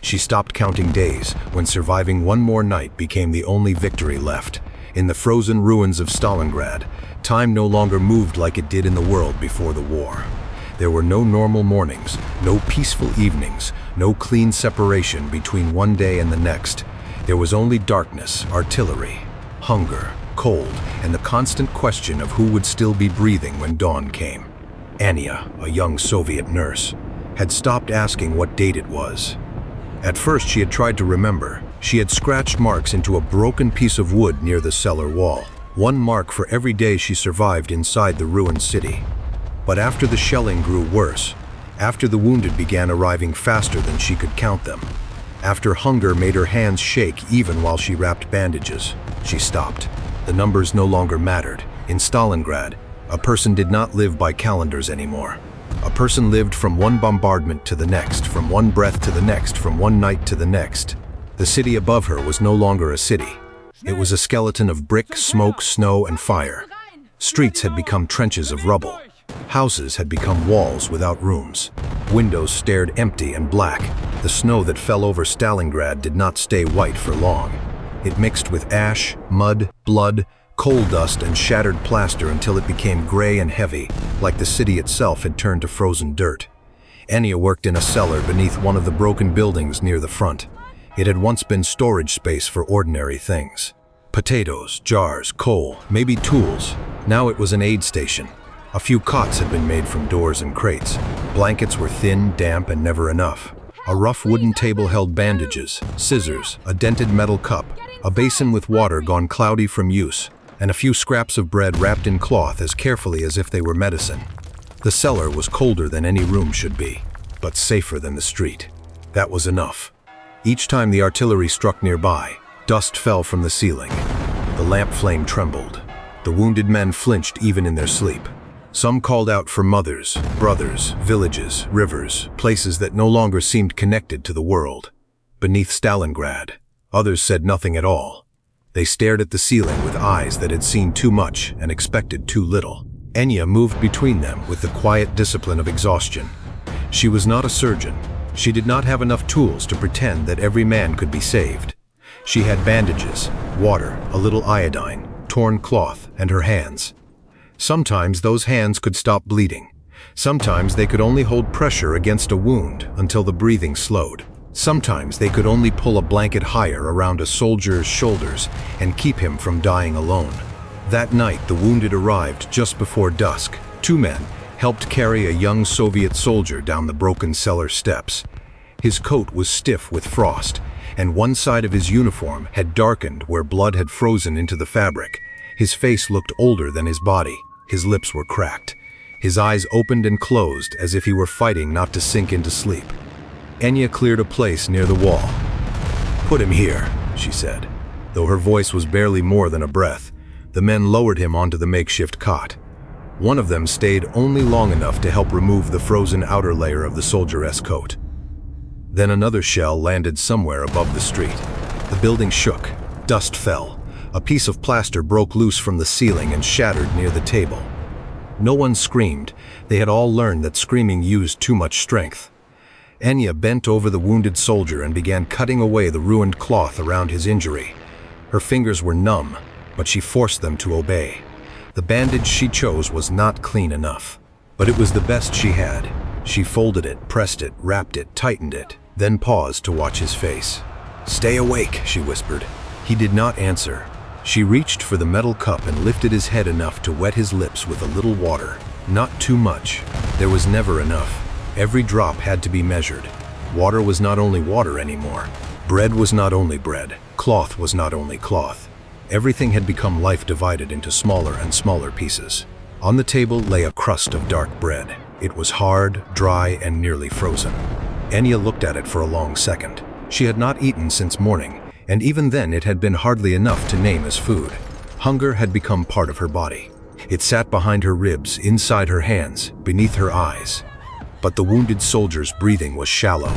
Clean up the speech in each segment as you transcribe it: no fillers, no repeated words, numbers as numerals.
She stopped counting days when surviving one more night became the only victory left. In the frozen ruins of Stalingrad, time no longer moved like it did in the world before the war. There were no normal mornings, no peaceful evenings, no clean separation between one day and the next. There was only darkness, artillery, hunger, cold, and the constant question of who would still be breathing when dawn came. Anya, a young Soviet nurse, had stopped asking what date it was. At first she had tried to remember. She had scratched marks into a broken piece of wood near the cellar wall, one mark for every day she survived inside the ruined city. But after the shelling grew worse, after the wounded began arriving faster than she could count them, after hunger made her hands shake even while she wrapped bandages, she stopped. The numbers no longer mattered. In Stalingrad, a person did not live by calendars anymore. A person lived from one bombardment to the next, from one breath to the next, from one night to the next. The city above her was no longer a city. It was a skeleton of brick, smoke, snow, and fire. Streets had become trenches of rubble. Houses had become walls without rooms. Windows stared empty and black. The snow that fell over Stalingrad did not stay white for long. It mixed with ash, mud, blood, coal dust, and shattered plaster until it became gray and heavy, like the city itself had turned to frozen dirt. Anya worked in a cellar beneath one of the broken buildings near the front. It had once been storage space for ordinary things. Potatoes, jars, coal, maybe tools. Now it was an aid station. A few cots had been made from doors and crates. Blankets were thin, damp, and never enough. A rough wooden table held bandages, scissors, a dented metal cup, a basin with water gone cloudy from use, and a few scraps of bread wrapped in cloth as carefully as if they were medicine. The cellar was colder than any room should be, but safer than the street. That was enough. Each time the artillery struck nearby, dust fell from the ceiling. The lamp flame trembled. The wounded men flinched even in their sleep. Some called out for mothers, brothers, villages, rivers, places that no longer seemed connected to the world. Beneath Stalingrad, others said nothing at all. They stared at the ceiling with eyes that had seen too much and expected too little. Anya moved between them with the quiet discipline of exhaustion. She was not a surgeon. She did not have enough tools to pretend that every man could be saved. She had bandages, water, a little iodine, torn cloth, and her hands. Sometimes those hands could stop bleeding. Sometimes they could only hold pressure against a wound until the breathing slowed. Sometimes they could only pull a blanket higher around a soldier's shoulders and keep him from dying alone. That night, the wounded arrived just before dusk. Two men helped carry a young Soviet soldier down the broken cellar steps. His coat was stiff with frost, and one side of his uniform had darkened where blood had frozen into the fabric. His face looked older than his body. His lips were cracked. His eyes opened and closed as if he were fighting not to sink into sleep. Anya cleared a place near the wall. "Put him here," she said. Though her voice was barely more than a breath, the men lowered him onto the makeshift cot. One of them stayed only long enough to help remove the frozen outer layer of the soldier's coat. Then another shell landed somewhere above the street. The building shook. Dust fell. A piece of plaster broke loose from the ceiling and shattered near the table. No one screamed. They had all learned that screaming used too much strength. Anya bent over the wounded soldier and began cutting away the ruined cloth around his injury. Her fingers were numb, but she forced them to obey. The bandage she chose was not clean enough, but it was the best she had. She folded it, pressed it, wrapped it, tightened it, then paused to watch his face. "Stay awake," she whispered. He did not answer. She reached for the metal cup and lifted his head enough to wet his lips with a little water. Not too much. There was never enough. Every drop had to be measured. Water was not only water anymore. Bread was not only bread. Cloth was not only cloth. Everything had become life divided into smaller and smaller pieces. On the table lay a crust of dark bread. It was hard, dry, and nearly frozen. Anya looked at it for a long second. She had not eaten since morning, and even then it had been hardly enough to name as food. Hunger had become part of her body. It sat behind her ribs, inside her hands, beneath her eyes. But the wounded soldier's breathing was shallow,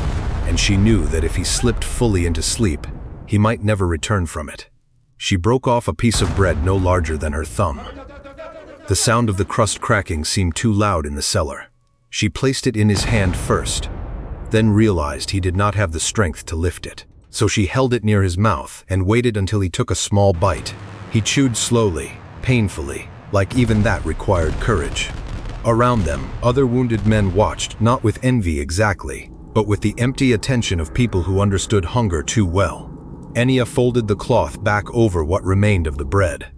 and she knew that if he slipped fully into sleep, he might never return from it. She broke off a piece of bread no larger than her thumb. The sound of the crust cracking seemed too loud in the cellar. She placed it in his hand first. then realized he did not have the strength to lift it. So she held it near his mouth and waited until he took a small bite. He chewed slowly, painfully, like even that required courage. Around them, other wounded men watched, not with envy exactly, but with the empty attention of people who understood hunger too well. Enya folded the cloth back over what remained of the bread.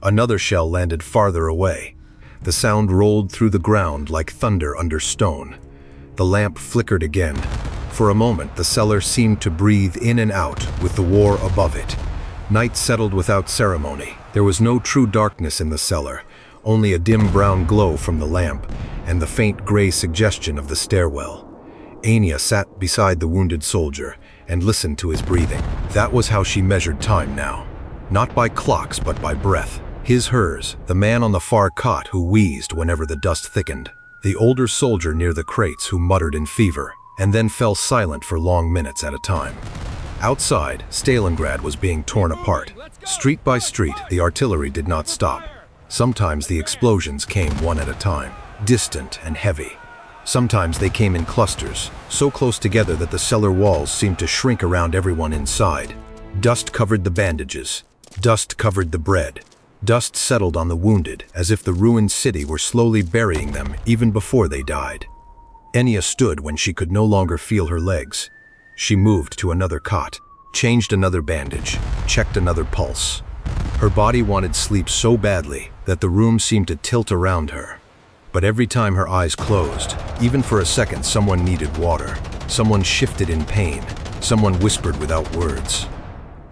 Another shell landed farther away. The sound rolled through the ground like thunder under stone. The lamp flickered again. For a moment, the cellar seemed to breathe in and out with the war above it. Night settled without ceremony. There was no true darkness in the cellar, only a dim brown glow from the lamp and the faint gray suggestion of the stairwell. Enya sat beside the wounded soldier and listened to his breathing. That was how she measured time now. Not by clocks, but by breath. Hers, the man on the far cot who wheezed whenever the dust thickened. The older soldier near the crates who muttered in fever, and then fell silent for long minutes at a time. Outside, Stalingrad was being torn apart. Street by street, the artillery did not stop. Sometimes the explosions came one at a time, distant and heavy. Sometimes they came in clusters, so close together that the cellar walls seemed to shrink around everyone inside. Dust covered the bandages. Dust covered the bread. Dust settled on the wounded, as if the ruined city were slowly burying them even before they died. Enya stood when she could no longer feel her legs. She moved to another cot, changed another bandage, checked another pulse. Her body wanted sleep so badly that the room seemed to tilt around her. But every time her eyes closed, even for a second, someone needed water. Someone shifted in pain. Someone whispered without words.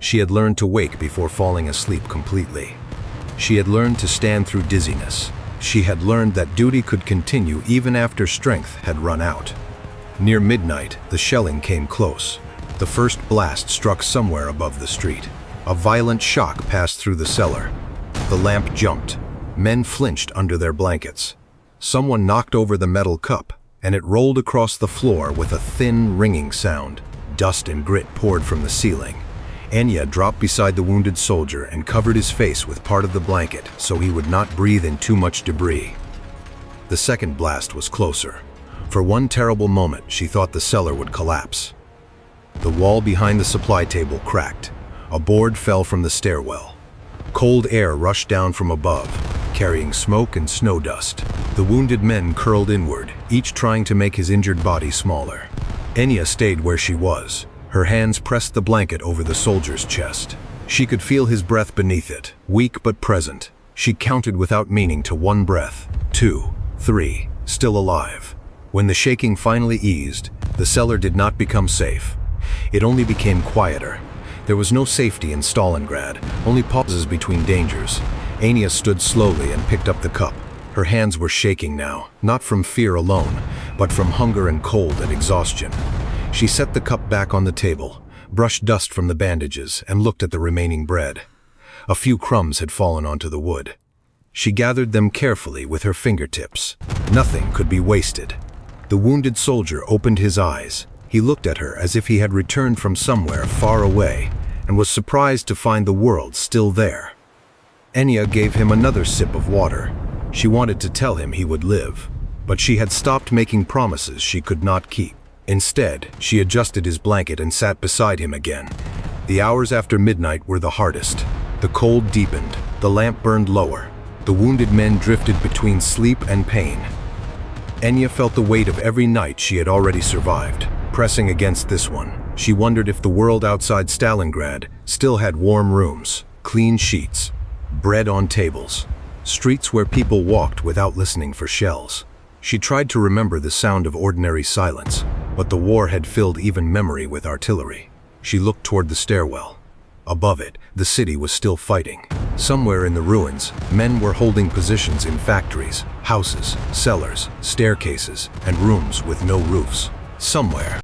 She had learned to wake before falling asleep completely. She had learned to stand through dizziness. She had learned that duty could continue even after strength had run out. Near midnight, the shelling came close. The first blast struck somewhere above the street. A violent shock passed through the cellar. The lamp jumped. Men flinched under their blankets. Someone knocked over the metal cup, and it rolled across the floor with a thin, ringing sound. Dust and grit poured from the ceiling. Enya dropped beside the wounded soldier and covered his face with part of the blanket so he would not breathe in too much debris. The second blast was closer. For one terrible moment, she thought the cellar would collapse. The wall behind the supply table cracked. A board fell from the stairwell. Cold air rushed down from above, carrying smoke and snow dust. The wounded men curled inward, each trying to make his injured body smaller. Enya stayed where she was. Her hands pressed the blanket over the soldier's chest. She could feel his breath beneath it, weak but present. She counted without meaning to 1 breath, 2, 3, still alive. When the shaking finally eased, the cellar did not become safe. It only became quieter. There was no safety in Stalingrad, only pauses between dangers. Enya stood slowly and picked up the cup. Her hands were shaking now, not from fear alone, but from hunger and cold and exhaustion. She set the cup back on the table, brushed dust from the bandages, and looked at the remaining bread. A few crumbs had fallen onto the wood. She gathered them carefully with her fingertips. Nothing could be wasted. The wounded soldier opened his eyes. He looked at her as if he had returned from somewhere far away, and was surprised to find the world still there. Enya gave him another sip of water. She wanted to tell him he would live, but she had stopped making promises she could not keep. Instead, she adjusted his blanket and sat beside him again. The hours after midnight were the hardest. The cold deepened. The lamp burned lower. The wounded men drifted between sleep and pain. Enya felt the weight of every night she had already survived, pressing against this one. She wondered if the world outside Stalingrad still had warm rooms, clean sheets, bread on tables, streets where people walked without listening for shells. She tried to remember the sound of ordinary silence, but the war had filled even memory with artillery. She looked toward the stairwell. Above it, the city was still fighting. Somewhere in the ruins, men were holding positions in factories, houses, cellars, staircases, and rooms with no roofs. Somewhere,